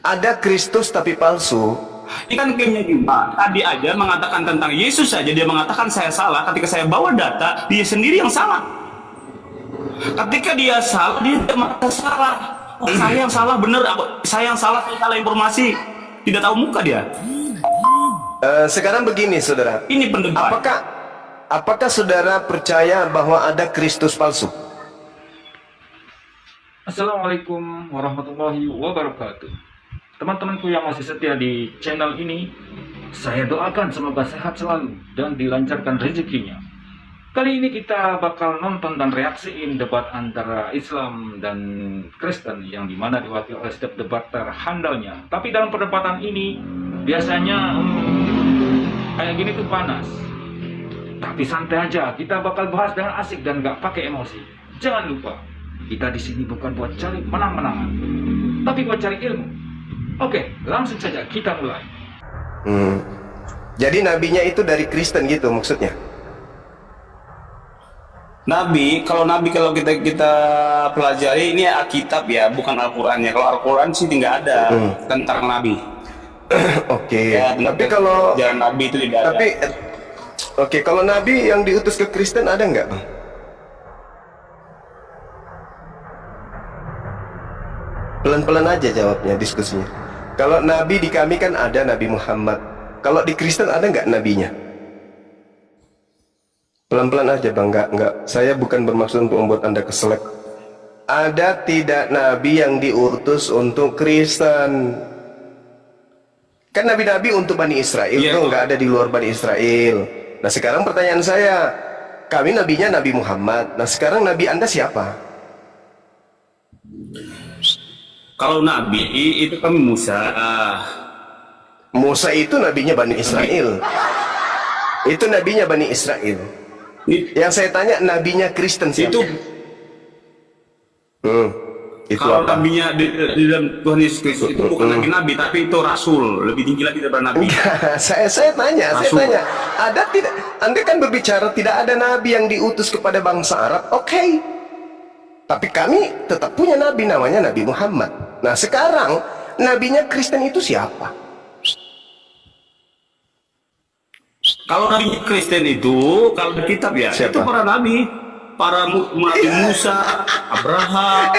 Ada Kristus tapi palsu. Ini kan kayaknya juga tadi aja mengatakan tentang Yesus saja dia mengatakan saya salah. Ketika saya bawa data, dia sendiri yang salah. Ketika dia salah, dia tidak merasa salah. Oh, saya yang salah bener, saya yang salah, saya salah informasi. Tidak tahu muka dia. Sekarang begini, saudara. Ini pendebat. Apakah saudara percaya bahwa ada Kristus palsu? Assalamualaikum warahmatullahi wabarakatuh. Teman-temanku yang masih setia di channel ini, saya doakan semoga sehat selalu dan dilancarkan rezekinya. Kali ini kita bakal nonton dan reaksiin debat antara Islam dan Kristen yang dimana diwakili oleh setiap debater handalnya. Tapi dalam perdebatan ini biasanya kayak gini tuh panas. Tapi santai aja, kita bakal bahas dengan asik dan gak pakai emosi. Jangan lupa, kita di sini bukan buat cari menang-menangan, tapi buat cari ilmu. Oke, langsung saja kita mulai. Jadi nabinya itu dari Kristen gitu maksudnya? Nabi kalau kita pelajari ini Alkitab ya, bukan Al-Qur'annya. Kalau Al-Qur'an sih tidak ada tentang Nabi. Oke. Ya, Tapi kalau jalan Nabi itu tidak ada. Oke, kalau Nabi yang diutus ke Kristen ada nggak, Bang? Pelan-pelan aja jawabnya, diskusinya. Kalau Nabi di kami kan ada Nabi Muhammad. Kalau di Kristen ada nggak nabinya? Pelan-pelan aja, Bang. Nggak. Saya bukan bermaksud untuk membuat Anda keselak. Ada tidak Nabi yang diutus untuk Kristen? Kan nabi-nabi untuk Bani Israel tuh nggak ada di luar Bani Israel. Nah sekarang pertanyaan saya, kami nabinya Nabi Muhammad. Nah sekarang Nabi Anda siapa? Kalau Nabi itu kami Musa. Musa itu nabinya Bani Israel. Itu nabinya Bani Israel. Yang saya tanya nabinya Kristen siapa? Itu Kalau apa? nabinya di dalam Tuhan Yesus Kristus itu bukan lagi nabi, tapi itu rasul, lebih tinggi lagi daripada nabi. saya tanya, ada tidak? Anda kan berbicara tidak ada nabi yang diutus kepada bangsa Arab, oke. Tapi kami tetap punya nabi namanya Nabi Muhammad. Nah sekarang nabinya Kristen itu siapa? Kalau nabi Kristen itu, kalau di kitab ya, Siapa? itu para nabi, para Nabi Musa, Abraham.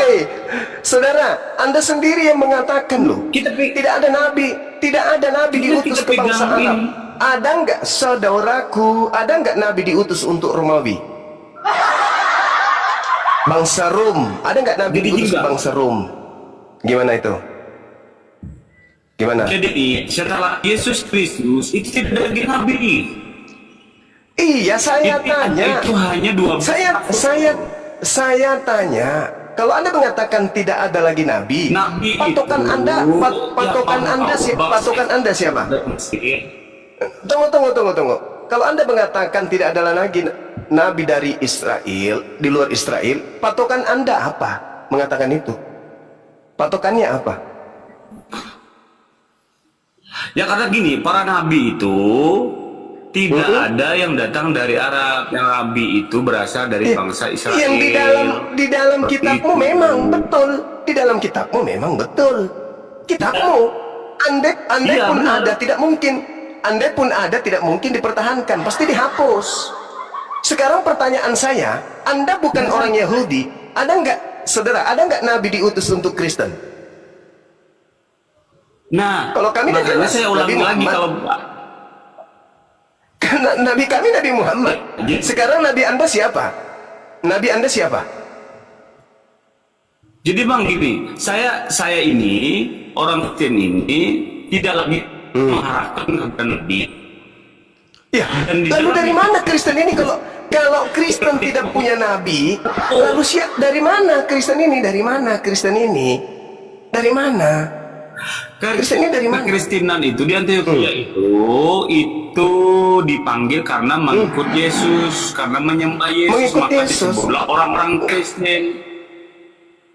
Saudara, Anda sendiri yang mengatakan loh, tidak ada nabi diutus ke bangsa Arab. Ada nggak saudaraku? Ada nggak nabi diutus untuk Romawi? Bangsa Rom, ada nggak nabi diutus ke bangsa Rom? Gimana itu? Gimana? Jadi setelah Yesus Kristus itu tidak lagi nabi. Iya, saya tanya. Itu hanya dua. Saya tanya. Kalau Anda mengatakan tidak ada lagi nabi, patokan Anda siapa? Tunggu. Kalau Anda mengatakan tidak ada lagi nabi dari Israel, di luar Israel, patokan Anda apa? Mengatakan itu. Patokannya apa? Ya karena gini, para nabi itu tidak ada yang datang dari Arab. Yang nabi itu berasal dari bangsa Israel. Yang di dalam kitabmu memang betul. Di dalam kitabmu memang betul. Kitabmu, andai pun ada tidak mungkin. Andai pun ada tidak mungkin dipertahankan, pasti dihapus. Sekarang pertanyaan saya, Anda bukan orang Yahudi, ada nggak, saudara, ada nggak nabi diutus untuk Kristen? Nah, kalau kami makanya saya ulangi lagi kalau karena nabi kami Nabi Muhammad. Sekarang nabi Anda siapa? Nabi Anda siapa? Jadi Bang gini, saya ini orang Kristen ini tidak lagi mengharapkan kepada nabi. Ya, lalu dari mana Kristen ini kalau Kristen tidak punya nabi? Lalu dari mana Kristen ini? Dari mana Kristen ini? Dari mana? Kristen ini dari mana? Kekristenan itu di Antioquia itu dipanggil karena mengikut Yesus, karena menyembah Yesus, maka disebutlah orang-orang Kristen.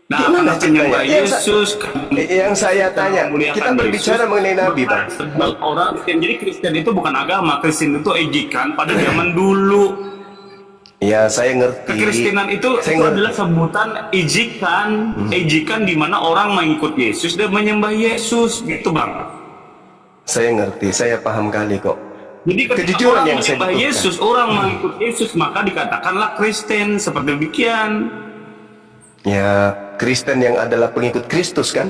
Nah, karena menyembah Yesus, yang saya tanya, kita berbicara mengenai nabi, Bang. Orang Kristen, jadi Kristen itu bukan agama, Kristen itu ejekan pada zaman dulu. Ya, saya ngerti. Kekristenan itu Saya itu ngerti. adalah sebutan ejikan di mana orang mengikut Yesus dan menyembah Yesus, gitu bang. Saya ngerti, saya paham kali kok. Jadi ketika Kejujuran orang yang saya menyembah butuhkan. Yesus, orang mengikut Yesus, maka dikatakanlah Kristen, seperti demikian. Ya, Kristen yang adalah pengikut Kristus kan?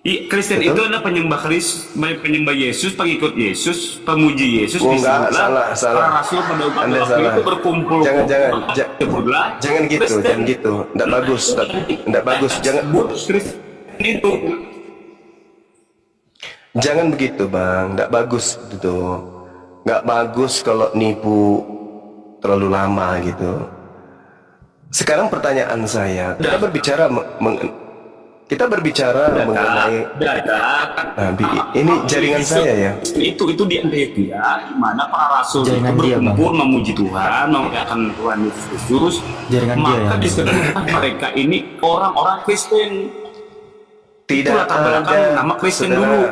Kristen Betul. itu adalah penyembah Yesus, pengikut Yesus, pemuji Yesus. Oh, enggak, disebutlah salah. para rasul pada Anda waktu salah. itu berkumpul. Disebutlah Jangan gitu, Kristen. jangan gitu. Enggak bagus, enggak bagus. Kristen itu. Jangan begitu, Bang. Enggak bagus gitu. Enggak bagus kalau nipu terlalu lama gitu. Sekarang pertanyaan saya, kita berbicara mengenai data. Nabi. Ini jaringan saya ya. Itu di Antioquia, di mana para rasul itu Jaringan dia, berkumpul memuji Tuhan, memuliakan Tuhan Yesus Kristus. Jaringan dia, Maka ya. disebutkan mereka ini orang-orang Kristen. Tidak Itu latar belakang ada nama Kristen saudara. dulu.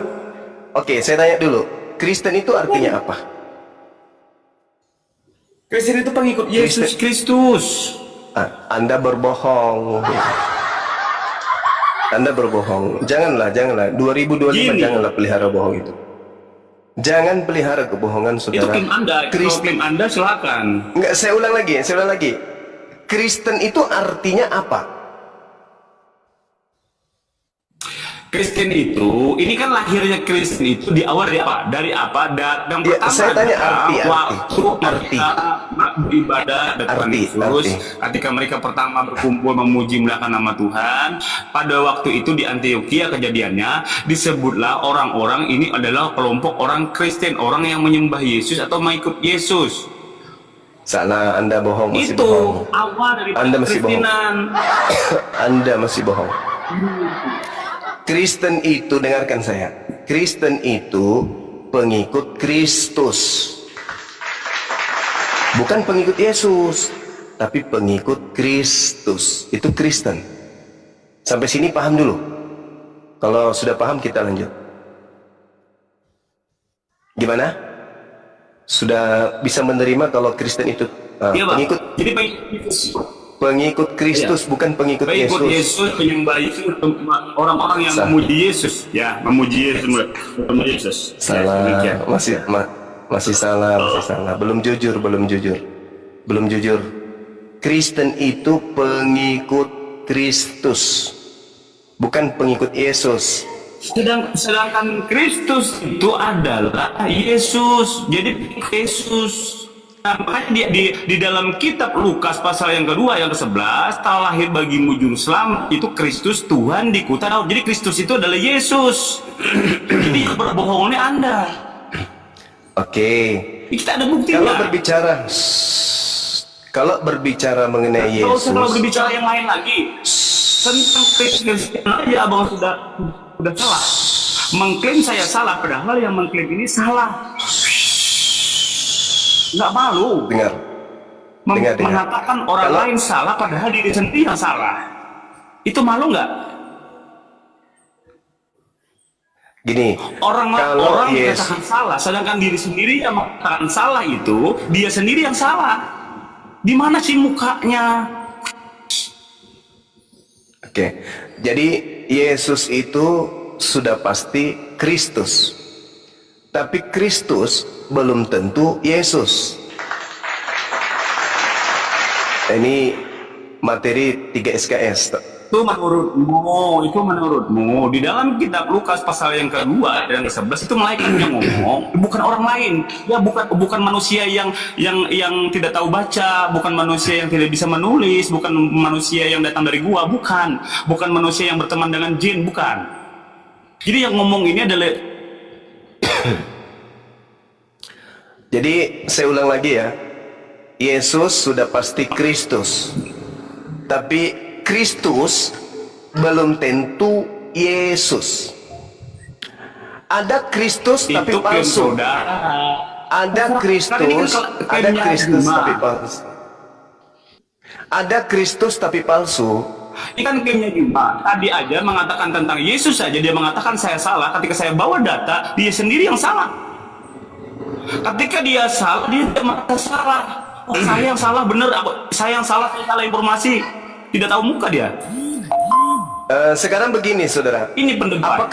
Oke, saya tanya dulu. Kristen itu artinya apa? Kristen itu pengikut Yesus Kristus. Anda berbohong. Anda berbohong. Janganlah. 2025 Gini. janganlah pelihara bohong itu. Jangan pelihara kebohongan, Itu saudara. klaim Anda. Kalau klaim Anda silakan. Enggak, saya ulang lagi. Kristen itu artinya apa? Kristen itu, ini kan lahirnya Kristen itu di awal dari apa? Yang Ya, pertama saya tanya adalah arti. waktu mereka beribadah dan Tuhan Arti. Yesus. Ketika mereka pertama berkumpul memuji memuliakan nama Tuhan, pada waktu itu di Antioquia kejadiannya disebutlah orang-orang ini adalah kelompok orang Kristen, orang yang menyembah Yesus atau mengikut Yesus. Salah, Anda bohong, masih Itu bohong. awal dari Anda masih bohong. Kristenan. Anda masih bohong. Kristen itu, dengarkan saya. Kristen itu pengikut Kristus. Bukan pengikut Yesus, tapi pengikut Kristus. Itu Kristen. Sampai sini paham dulu. Kalau sudah paham kita lanjut. Gimana? Sudah bisa menerima kalau Kristen itu Iya, Bang. pengikut Jadi pengikut Yesus. pengikut Kristus, bukan pengikut Pengikut Yesus. Yesus, penyembah Yesus, orang-orang yang Sah. memuji Yesus, ya, memuji Yesus. Salah, Ya, demikian. masih salah. Belum jujur. Kristen itu pengikut Kristus, bukan pengikut Yesus. Sedangkan Kristus itu adalah Yesus. Jadi Yesus. Nah, makanya di dalam kitab Lukas pasal yang kedua yang ke-11, "Tak lahir bagimu juru selamat itu Kristus Tuhan di kota Daud." Jadi Kristus itu adalah Yesus. Jadi berbohongnya Anda. Oke. Kita ada buktinya. Kalau berbicara mengenai Kalau Yesus, berbicara yang lain lagi tentang Kristen aja abang sudah salah. Mengklaim saya salah, padahal yang mengklaim ini salah. Nggak malu dengar. mengatakan orang lain salah, padahal diri sendiri yang salah. Itu malu nggak? Gini, Orang kalau dikatakan salah, sedangkan diri sendiri yang mengatakan salah itu dia sendiri yang salah. Di mana sih mukanya? Oke. Jadi Yesus itu sudah pasti Kristus. Tapi Kristus belum tentu Yesus. Ini materi 3 SKS. Itu menurutmu. Di dalam kitab Lukas pasal yang kedua dan ke-11 itu malaikat yang ngomong, bukan orang lain. Ya bukan manusia yang tidak tahu baca, bukan manusia yang tidak bisa menulis, bukan manusia yang datang dari gua, bukan manusia yang berteman dengan jin, bukan. Jadi yang ngomong ini adalah Jadi saya ulang lagi ya. Yesus sudah pasti Kristus. Tapi Kristus belum tentu Yesus. Ada Kristus tapi itu klaim palsu. saudara. Ada Kristus tapi palsu. Ada Kristus tapi palsu. Ini kan klaimnya juga. Tadi aja mengatakan tentang Yesus saja dia mengatakan saya salah. Ketika saya bawa data, dia sendiri yang salah. Ketika dia salah, dia tidak merasa salah. Saya yang salah bener, saya yang salah, saya salah informasi. Tidak tahu muka dia. Sekarang begini, saudara. Ini pendebat.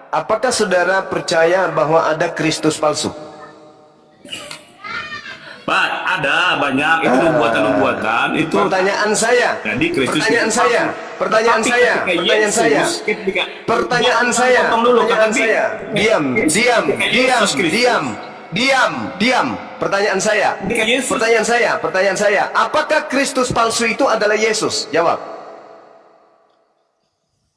Apakah saudara percaya bahwa ada Kristus palsu? Pak, ada banyak itu nubuatan itu. Pertanyaan saya. Jadi Kristus Pertanyaan itu saya. palsu. Pertanyaan Tapi saya. ketika Pertanyaan Yesus, saya. ketika- Pertanyaan Jangan saya. potong dulu, Pertanyaan kata saya. Yesus, Diam. Diam. Pertanyaan saya. Ketika Yesus- Pertanyaan saya. Apakah Kristus palsu itu adalah Yesus? Jawab.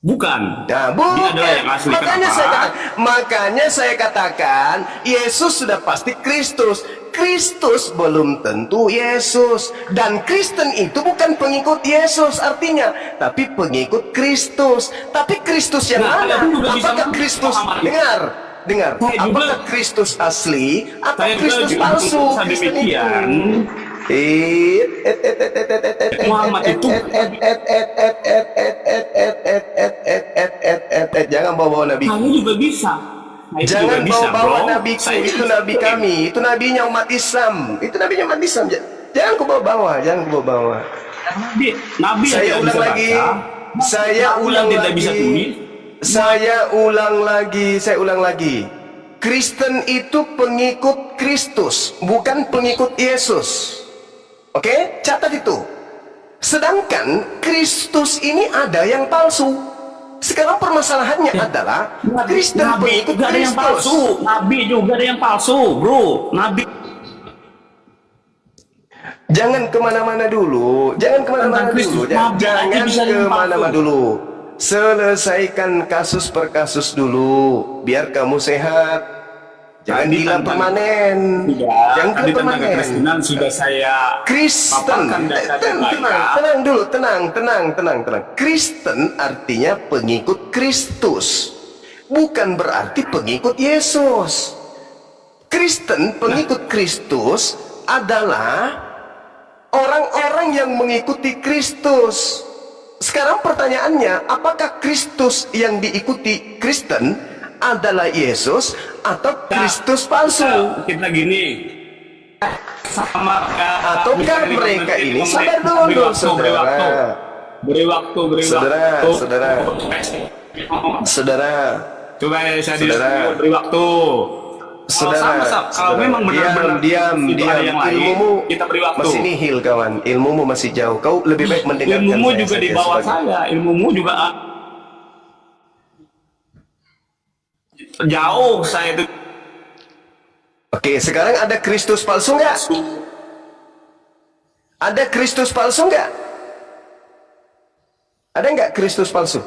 Bukan. Nah, Dia adalah yang asli. Kenapa? Makanya saya katakan Yesus sudah pasti Kristus. Kristus belum tentu Yesus. Dan Kristen itu bukan pengikut Yesus artinya, tapi pengikut Kristus. Tapi Kristus yang Nah, mana? kalian juga bisa Apakah Kristus? Dengar. Saya juga- Apakah Kristus asli atau Saya Kristus juga palsu? bisa Kristen demikian. Muhammad itu Jangan bawa nabi. kamu juga bisa. Saya juga Jangan bisa, bawa bro. nabi. Saya Itu bisa. nabi kami. Itu nabinya umat Islam. Jangan kau bawa. Nabi Saya yang ulang tidak bisa lagi. baca. Saya Nabi ulang yang tidak bisa tulis. lagi. Saya ulang lagi. Kristen itu pengikut Kristus, bukan pengikut Yesus. Oke, catat itu. Sedangkan Kristus ini ada yang palsu. Sekarang permasalahannya adalah Kristen Nabi pengikut juga ada yang Kristus. palsu. Nabi juga ada yang palsu, bro. Nabi. Jangan kemana-mana dulu. Tentang Kristus, Nabi aja Jangan bisa kemana-mana palsu. dulu. Selesaikan kasus per kasus dulu, biar kamu sehat. Jangan Tadi gila tentang- permanen. Tidak. Jangan Tadi gila tentang permanen. kekristenan sudah saya Kristen, paparkan data yang lain. tenang dulu, tenang. Kristen artinya pengikut Kristus, bukan berarti pengikut Yesus. Kristen pengikut Kristus adalah orang-orang yang mengikuti Kristus. Sekarang pertanyaannya, apakah Kristus yang diikuti Kristen adalah Yesus atau Kristus palsu? Kita gini. Sama Ataukah mereka ini? Sabar dulu, saudara. Beri waktu. Saudara, Coba saya Saudara. beri waktu. Kalau memang benar-benar diam. itu ada yang lain, Ilmumu kita beri waktu. masih nihil, kawan. Ilmumu masih jauh. Kau lebih baik mendengarkan Ilmumu saya juga saja di bawah sebagai- saya. Ilmumu juga jauh saya itu. Oke, sekarang ada Kristus palsu nggak? Ada Kristus palsu nggak? Ada nggak Kristus palsu?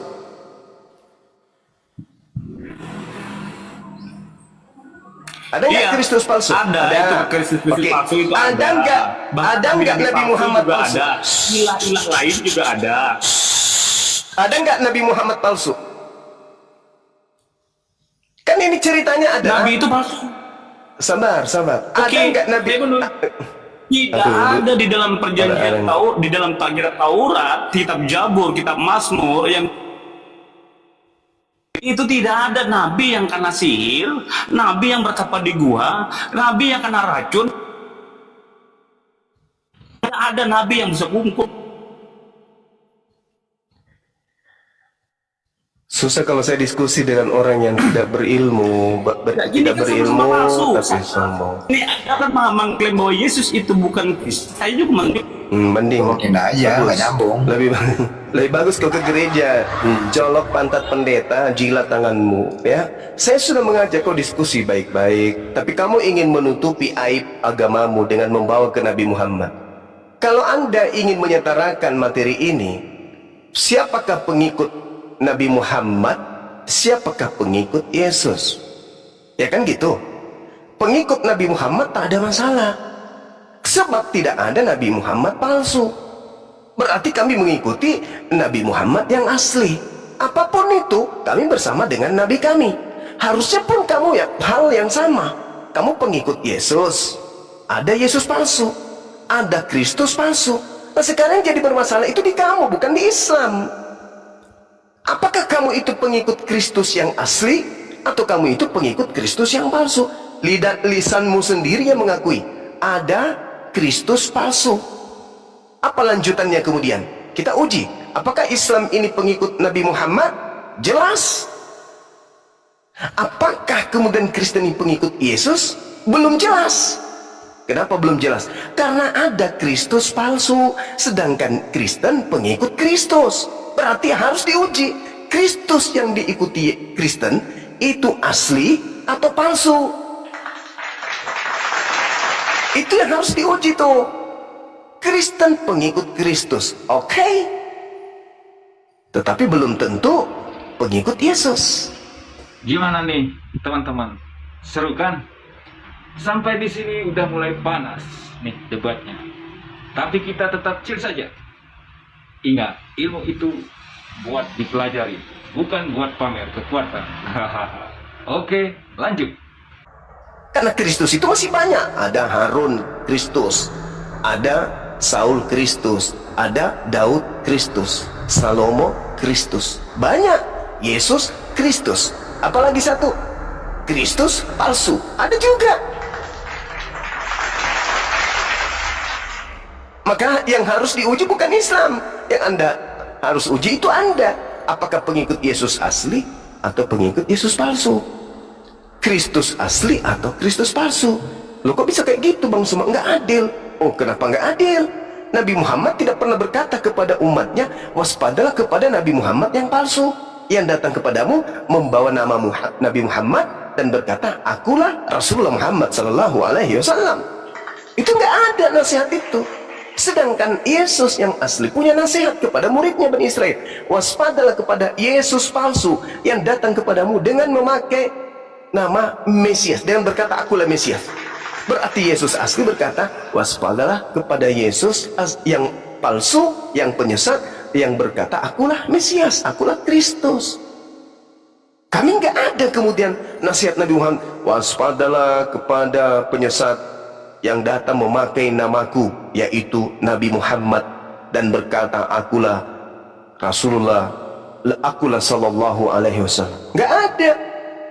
Ada nggak Iya, Kristus palsu? ada. Itu Kristus Oke. palsu itu Ada nggak? Bahkan Ada nggak Nabi palsu Muhammad juga palsu? ada. Ilah-ilah lain juga ada. Ada nggak Nabi Muhammad palsu? Kan ini ceritanya ada. Nabi itu palsu. Sabar. Ada Oke, nggak Nabi? dia benar. Tidak Aduh. ada di dalam perjanjian Ada. di dalam Taurat, kitab Jabur, kitab Mazmur yang itu tidak ada nabi yang kena sihir, nabi yang bertapa di gua, nabi yang kena racun. Tidak ada nabi yang bisa kumpul. Susah kalau saya diskusi dengan orang yang tidak berilmu, Gini tidak kan berilmu sama-sama palsu. tapi sombong. Ini akan mengklaim bahwa Yesus itu bukan Kristus. Saya juga mengklaim. Mending Mungkin aja, nggak nyambung. Lebih bagus kau ke gereja, colok pantat pendeta, jilat tanganmu, ya. Saya sudah mengajak kau diskusi baik-baik, tapi kamu ingin menutupi aib agamamu dengan membawa ke Nabi Muhammad. Kalau Anda ingin menyetarakan materi ini, siapakah pengikut Nabi Muhammad, siapakah pengikut Yesus? Ya kan gitu. Pengikut Nabi Muhammad tak ada masalah, sebab tidak ada Nabi Muhammad palsu. Berarti kami mengikuti Nabi Muhammad yang asli. Apapun itu, kami bersama dengan Nabi kami. Harusnya pun kamu ya hal yang sama. Kamu pengikut Yesus, ada Yesus palsu, ada Kristus palsu. Nah sekarang jadi bermasalah itu di kamu, bukan di Islam. Apakah kamu itu pengikut Kristus yang asli, atau kamu itu pengikut Kristus yang palsu? Lisanmu sendiri yang mengakui ada Kristus palsu. Apa lanjutannya kemudian? Kita uji, apakah Islam ini pengikut Nabi Muhammad? Jelas. Apakah kemudian Kristen ini pengikut Yesus? Belum jelas. Kenapa belum jelas? Karena ada Kristus palsu, sedangkan Kristen pengikut Kristus. Berarti harus diuji, Kristus yang diikuti Kristen itu asli atau palsu. Itu yang harus diuji tuh. Kristen pengikut Kristus, oke. Tetapi belum tentu pengikut Yesus. Gimana nih teman-teman? Seru kan? Sampai di sini udah mulai panas nih debatnya. Tapi kita tetap chill saja. Ingat, ilmu itu buat dipelajari, bukan buat pamer kekuatan. Oke, lanjut. Karena Kristus itu masih banyak. Ada Harun Kristus, ada Saul Kristus, ada Daud Kristus, Salomo Kristus. Banyak. Yesus Kristus. Apalagi satu, Kristus palsu. Ada juga. Maka yang harus diuji bukan Islam. Yang Anda harus uji itu Anda. Apakah pengikut Yesus asli atau pengikut Yesus palsu? Kristus asli atau Kristus palsu? Loh, kok bisa kayak gitu Bang Suma? Nggak adil. Oh, kenapa nggak adil? Nabi Muhammad tidak pernah berkata kepada umatnya, waspadalah kepada Nabi Muhammad yang palsu, yang datang kepadamu membawa nama Nabi Muhammad dan berkata, akulah Rasulullah Muhammad Sallallahu Alaihi Wasallam. Itu nggak ada nasihat itu. Sedangkan Yesus yang asli punya nasihat kepada muridnya Bani Israel, waspadalah kepada Yesus palsu yang datang kepadamu dengan memakai nama Mesias, dengan berkata akulah Mesias. Berarti Yesus asli berkata, waspadalah kepada Yesus yang palsu, yang penyesat, yang berkata akulah Mesias, akulah Kristus. Kami nggak ada kemudian nasihat Nabi Muhammad, waspadalah kepada penyesat yang datang memakai namaku, yaitu Nabi Muhammad, dan berkata akulah Rasulullah, akulah Sallallahu Alaihi Wasallam. Nggak ada.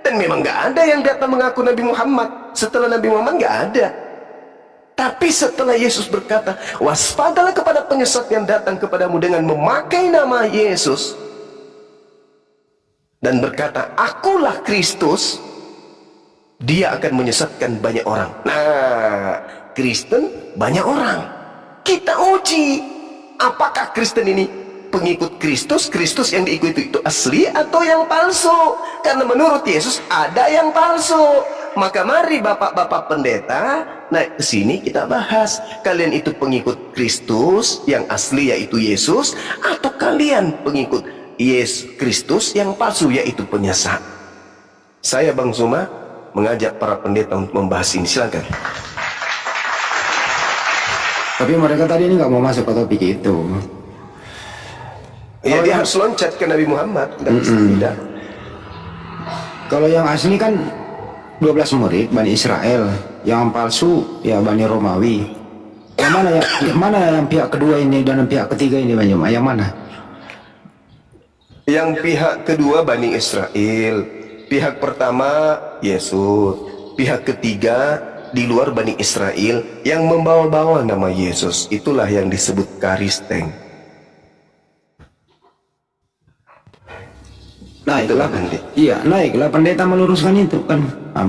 Dan memang nggak ada yang datang mengaku Nabi Muhammad. Setelah Nabi Muhammad nggak ada. Tapi setelah Yesus berkata, waspadalah kepada penyesat yang datang kepadamu dengan memakai nama Yesus, dan berkata, akulah Kristus, dia akan menyesatkan banyak orang. Nah, Kristen banyak orang. Kita uji, apakah Kristen ini pengikut Kristus, Kristus yang diikuti itu asli atau yang palsu? Karena menurut Yesus ada yang palsu. Maka mari bapak-bapak pendeta naik ke sini kita bahas. Kalian itu pengikut Kristus yang asli yaitu Yesus, atau kalian pengikut Yesus Kristus yang palsu yaitu penyesat? Saya Bang Zuma mengajak para pendeta untuk membahas ini. Silakan. Tapi mereka tadi ini nggak mau masuk ke topik itu. Ya, dia harus loncat ke Nabi Muhammad. Tidak. Kalau yang asli kan 12 murid Bani Israel, yang palsu ya Bani Romawi. Yang mana yang pihak kedua ini dan yang pihak ketiga ini Bang Juma? Yang mana? Yang pihak kedua Bani Israel, pihak pertama Yesus, pihak ketiga di luar Bani Israel yang membawa-bawa nama Yesus. Itulah yang disebut Karisteng. Naiklah pendeta. Iya, naiklah pendeta meluruskan itu kan.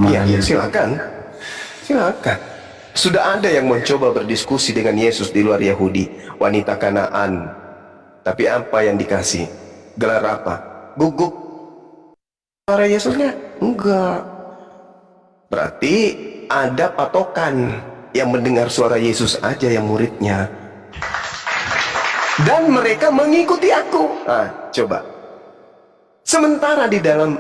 Iya, silakan. Silakan. Sudah ada yang mencoba berdiskusi dengan Yesus di luar Yahudi, wanita Kanaan. Tapi apa yang dikasih? Gelar apa? Guguk. Suara Yesusnya? Enggak. Berarti ada patokan, yang mendengar suara Yesus aja yang muridnya. Dan mereka mengikuti aku. Ah, coba. Sementara di dalam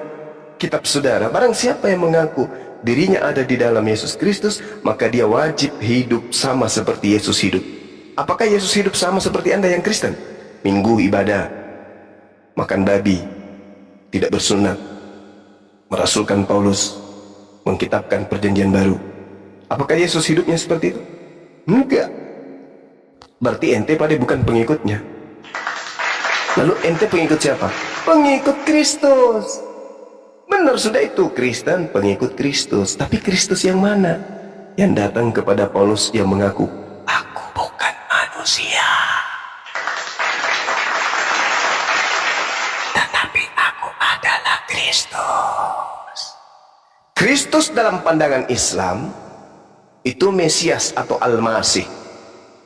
kitab saudara, barang siapa yang mengaku dirinya ada di dalam Yesus Kristus, maka dia wajib hidup sama seperti Yesus hidup. Apakah Yesus hidup sama seperti Anda yang Kristen? Minggu ibadah, makan babi, tidak bersunat, merasulkan Paulus, mengkitabkan perjanjian baru. Apakah Yesus hidupnya seperti itu? Enggak. Berarti ente pada bukan pengikutnya. Lalu ente pengikut siapa? Pengikut Kristus. Benar sudah itu, Kristen pengikut Kristus. Tapi Kristus yang mana? Yang datang kepada Paulus yang mengaku, Kristus. Kristus dalam pandangan Islam itu Mesias atau Al-Masih.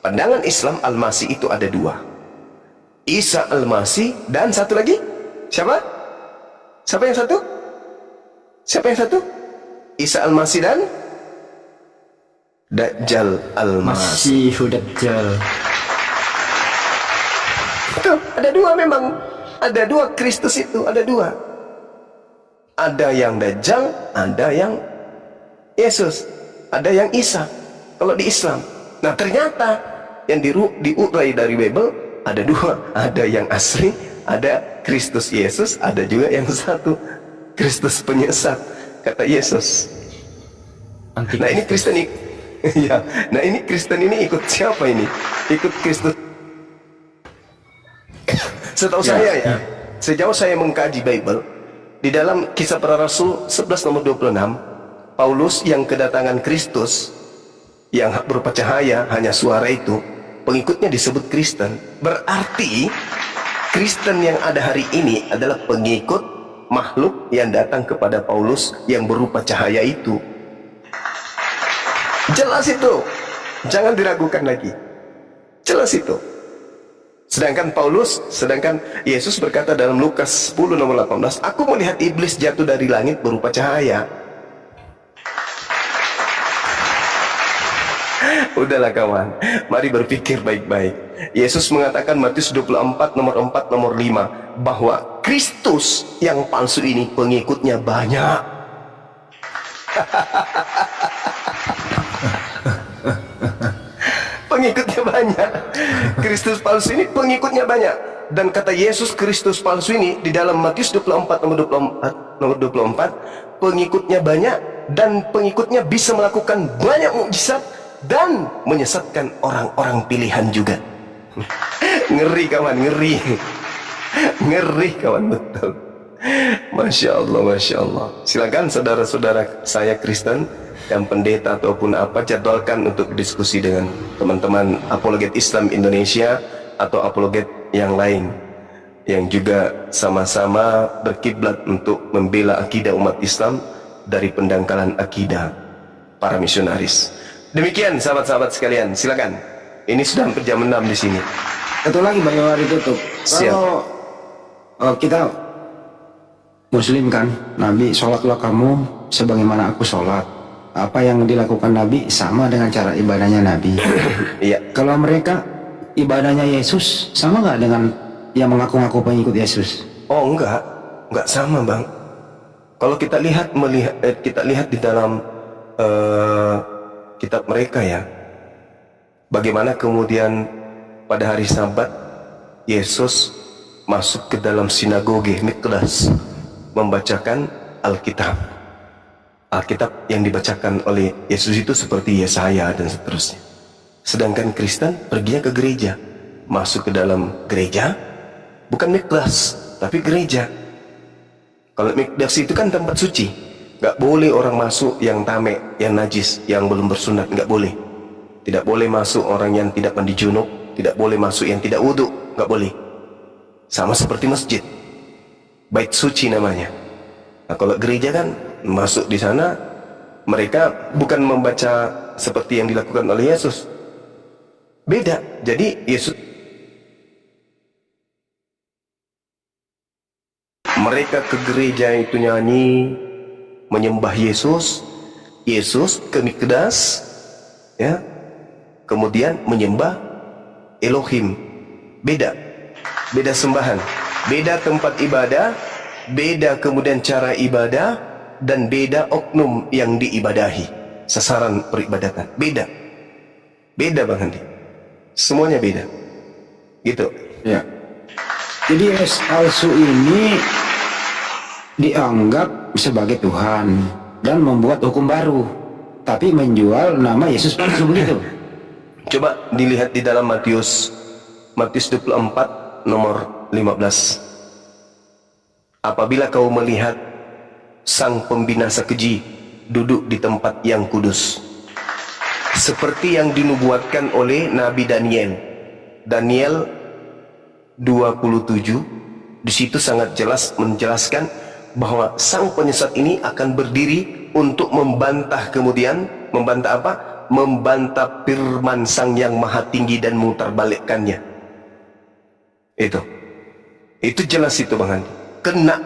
Pandangan Islam Al-Masih itu ada dua. Isa Al-Masih dan satu lagi. Siapa? Siapa yang satu? Siapa yang satu? Isa Al-Masih dan Dajjal Al-Masih. Masih Dajjal. Itu ada dua memang. Ada dua Kristus itu, ada dua. Ada yang Dajjal, ada yang Yesus, ada yang Isa. Kalau di Islam. Nah ternyata yang diurai dari Bible ada dua. Ada yang asli, ada Kristus Yesus, ada juga yang satu Kristus penyesat, kata Yesus. Nah ini Kristen ini. Ya, nah ini Kristen ini ikut siapa ini? Ikut Kristus. Setahu saya ya, sejauh saya mengkaji Bible, di dalam Kisah Para Rasul 11 nomor 26, Paulus yang kedatangan Kristus yang berupa cahaya, hanya suara itu, pengikutnya disebut Kristen. Berarti Kristen yang ada hari ini adalah pengikut makhluk yang datang kepada Paulus yang berupa cahaya itu. Jelas itu, jangan diragukan lagi. Jelas itu. Sedangkan Yesus berkata dalam Lukas 10 nomor 18, aku melihat iblis jatuh dari langit berupa cahaya. Udahlah kawan, mari berpikir baik-baik. Yesus mengatakan Matius 24 nomor 4 nomor 5 bahwa Kristus yang palsu ini pengikutnya banyak. Pengikutnya banyak. Kristus palsu ini pengikutnya banyak. Dan kata Yesus Kristus palsu ini di dalam Matius 24 nomor 24, pengikutnya banyak dan pengikutnya bisa melakukan banyak mukjizat dan menyesatkan orang-orang pilihan juga. Ngeri kawan, ngeri. Ngeri kawan, betul. Masya Allah, Masya Allah. Silakan saudara-saudara saya Kristen yang pendeta ataupun apa, jadwalkan untuk diskusi dengan teman-teman apologet Islam Indonesia atau apologet yang lain yang juga sama-sama berkiblat untuk membela akidah umat Islam dari pendangkalan akidah para misionaris. Demikian sahabat-sahabat sekalian, silakan. Ini sudah hampir jam 6 di sini. Satu lagi Pak Yowari tutup. Siap. Kalau kita Muslim kan, Nabi sholatlah kamu sebagaimana aku sholat. Apa yang dilakukan Nabi sama dengan cara ibadahnya Nabi. Iya. Kalau mereka ibadahnya Yesus sama nggak dengan yang mengaku-ngaku pengikut Yesus? Oh enggak sama bang. Kalau kita lihat di dalam kitab mereka ya, bagaimana kemudian pada hari Sabat Yesus masuk ke dalam sinagoge Mikdas membacakan Alkitab. Alkitab yang dibacakan oleh Yesus itu seperti Yesaya dan seterusnya. Sedangkan Kristen perginya ke gereja, masuk ke dalam gereja, bukan Mikdas, tapi gereja. Kalau Mikdas itu kan tempat suci, nggak boleh orang masuk yang tamek, yang najis, yang belum bersunat, nggak boleh. Tidak boleh masuk orang yang tidak mandi junub, tidak boleh masuk yang tidak wudhu, nggak boleh. Sama seperti masjid, bait suci namanya. Nah kalau gereja kan masuk di sana, mereka bukan membaca seperti yang dilakukan oleh Yesus. Beda. Jadi Yesus, mereka ke gereja itu nyanyi, menyembah Yesus. Yesus ke Mikdas, ya, kemudian menyembah Elohim. Beda sembahan, beda tempat ibadah, beda kemudian cara ibadah, dan beda oknum yang diibadahi, sasaran peribadatan. Beda Bang Andi, semuanya beda gitu Ya. Jadi Yesus palsu ini dianggap sebagai Tuhan dan membuat hukum baru, tapi menjual nama Yesus palsu begitu. Coba dilihat di dalam Matius 24 nomor 15. Apabila kau melihat sang pembinasa keji duduk di tempat yang kudus, seperti yang dinubuatkan oleh Nabi Daniel 27, di situ sangat jelas menjelaskan bahwa sang penyesat ini akan berdiri untuk membantah apa? Membantah firman Sang Yang Maha Tinggi dan memutarbalikkannya. Itu jelas itu Bang Andi. Kena.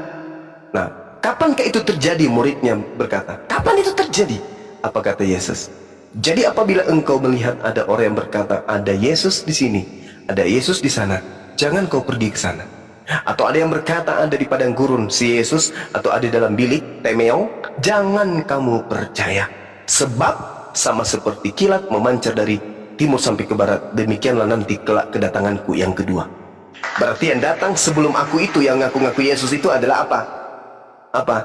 Nah, kapankah itu terjadi? Muridnya berkata, kapan itu terjadi? Apa kata Yesus? Jadi apabila engkau melihat ada orang yang berkata, ada Yesus di sini, ada Yesus di sana, jangan kau pergi ke sana. Atau ada yang berkata ada di padang gurun si Yesus, atau ada dalam bilik temeong, jangan kamu percaya. Sebab sama seperti kilat memancar dari timur sampai ke barat, demikianlah nanti kelak kedatanganku yang kedua. Berarti yang datang sebelum aku itu, yang ngaku-ngaku Yesus itu adalah apa? Apa?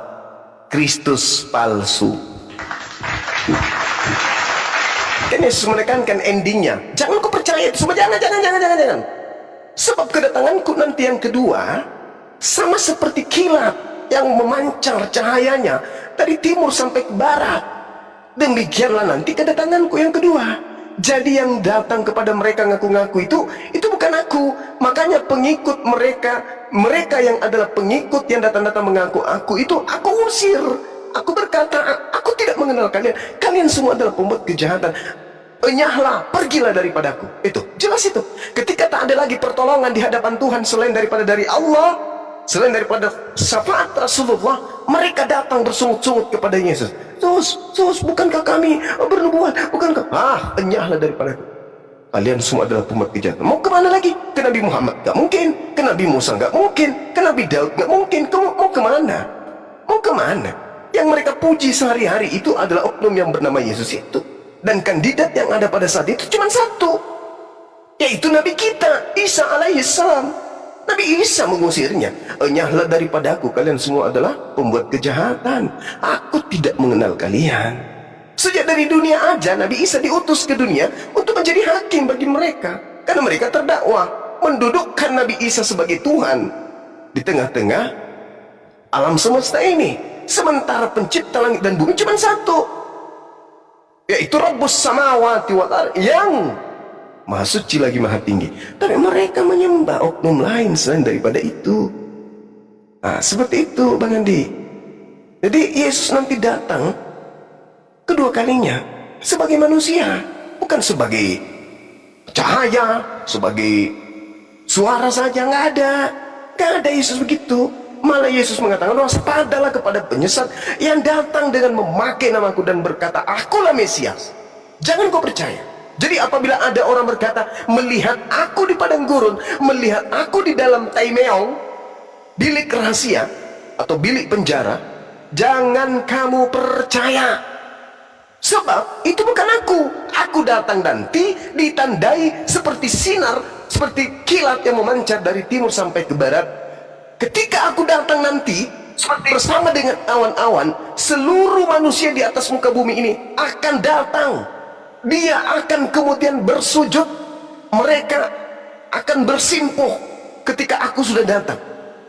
Kristus palsu. Kan Yesus menekankan endingnya, jangan kau percaya itu semua, jangan. Sebab kedatanganku nanti yang kedua sama seperti kilat yang memancar cahayanya dari timur sampai ke barat. Demikianlah nanti kedatanganku yang kedua. Jadi yang datang kepada mereka ngaku-ngaku itu bukan aku. Makanya pengikut mereka yang adalah pengikut yang datang-datang mengaku aku itu aku usir. Aku berkata, aku tidak mengenal kalian. Kalian semua adalah pembuat kejahatan. Enyahlah, pergilah daripadaku. Itu jelas itu. Ketika tak ada lagi pertolongan di hadapan Tuhan selain daripada dari Allah, selain daripada syafaat Rasulullah, mereka datang bersungut-sungut kepada Yesus. Sus, bukankah kami bernubuat? Bukankah? Enyahlah daripadaku. Kalian semua adalah pembuat kejahatan. Mau kemana lagi? Ke Nabi Muhammad? Gak mungkin. Ke Nabi Musa? Gak mungkin. Ke Nabi Daud? Gak mungkin. Mau kemana? Mau kemana? Yang mereka puji sehari-hari itu adalah oknum yang bernama Yesus itu. Dan kandidat yang ada pada saat itu cuma satu, yaitu Nabi kita, Isa alaihissalam. Nabi Isa mengusirnya. Enyahlah daripadaku, kalian semua adalah pembuat kejahatan. Aku tidak mengenal kalian. Sejak dari dunia aja Nabi Isa diutus ke dunia untuk menjadi hakim bagi mereka. Karena mereka terdakwa mendudukkan Nabi Isa sebagai Tuhan di tengah-tengah alam semesta ini. Sementara pencipta langit dan bumi cuma satu, yaitu Rabbus samawati wal ardh, yang Maha Suci lagi Maha Tinggi. Tapi mereka menyembah oknum lain selain daripada itu. Nah, seperti itu Bang Andi. Jadi Yesus nanti datang kedua kalinya sebagai manusia, bukan sebagai cahaya, sebagai suara saja. Nggak ada Yesus begitu. Malah Yesus mengatakan, waspadalah kepada penyesat yang datang dengan memakai namaku dan berkata, akulah Mesias. Jangan kau percaya. Jadi apabila ada orang berkata, melihat aku di padang gurun, melihat aku di dalam taimeong, bilik rahasia atau bilik penjara, jangan kamu percaya. Sebab itu bukan aku. Aku datang nanti ditandai seperti sinar, seperti kilat yang memancar dari timur sampai ke barat. Ketika aku datang nanti bersama dengan awan-awan, seluruh manusia di atas muka bumi ini akan datang. Dia akan kemudian bersujud. Mereka akan bersimpuh ketika aku sudah datang.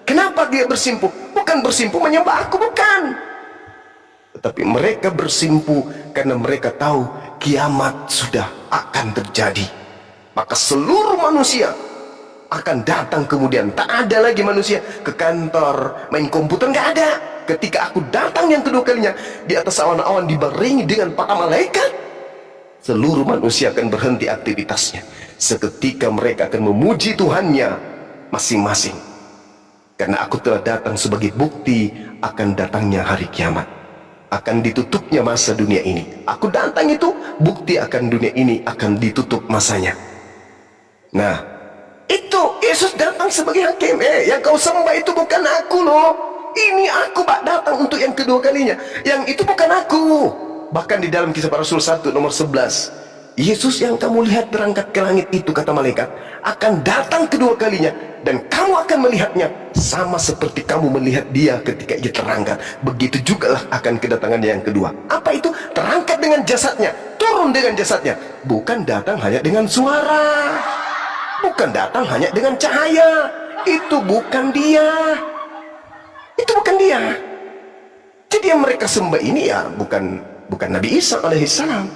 Kenapa dia bersimpuh? Bukan bersimpuh menyembah aku, bukan. Tetapi mereka bersimpuh karena mereka tahu kiamat sudah akan terjadi. Maka seluruh manusia akan datang kemudian. Tak ada lagi manusia ke kantor main komputer, nggak ada. Ketika aku datang yang kedua kalinya di atas awan-awan dibarengi dengan para malaikat, seluruh manusia akan berhenti aktivitasnya. Seketika mereka akan memuji Tuhannya masing-masing. Karena aku telah datang sebagai bukti akan datangnya hari kiamat, akan ditutupnya masa dunia ini. Aku datang itu bukti akan dunia ini akan ditutup masanya. Nah, itu Yesus datang sebagai hakim. Yang kau sembah itu bukan aku loh. Ini aku bak datang untuk yang kedua kalinya. Yang itu bukan aku. Bahkan di dalam Kisah Para Rasul 1 nomor 11, Yesus yang kamu lihat berangkat ke langit itu, kata malaikat, akan datang kedua kalinya. Dan kamu akan melihatnya sama seperti kamu melihat dia ketika ia terangkat. Begitu jugalah akan kedatangannya yang kedua. Apa itu? Terangkat dengan jasadnya, turun dengan jasadnya. Bukan datang hanya dengan suara, bukan datang hanya dengan cahaya. Itu bukan dia. Itu bukan dia. Jadi yang mereka sembah ini ya bukan Nabi Isa alaihissalam.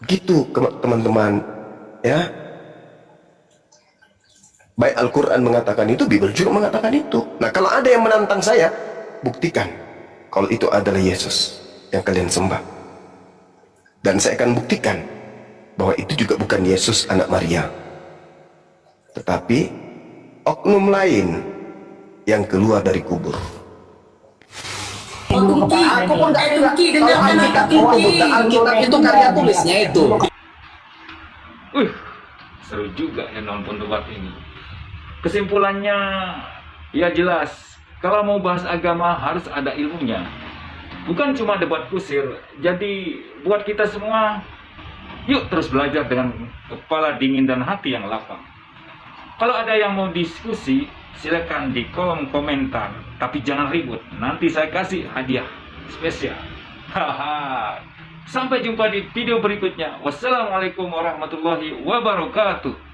Gitu teman-teman ya. Baik Al-Quran mengatakan itu, Bible juga mengatakan itu. Nah, kalau ada yang menantang saya, buktikan kalau itu adalah Yesus yang kalian sembah. Dan saya akan buktikan bahwa itu juga bukan Yesus anak Maria, tetapi oknum lain yang keluar dari kubur. Aku pun nggak juga. Kalau Alkitab itu bukan Alkitab itu karya tulisnya itu. Seru juga ya nonton debat ini. Kesimpulannya ya jelas, kalau mau bahas agama harus ada ilmunya. Bukan cuma debat kusir. Jadi buat kita semua, yuk terus belajar dengan kepala dingin dan hati yang lapang. Kalau ada yang mau diskusi, silakan di kolom komentar. Tapi jangan ribut, nanti saya kasih hadiah spesial. Haha. Sampai jumpa di video berikutnya. Wassalamualaikum warahmatullahi wabarakatuh.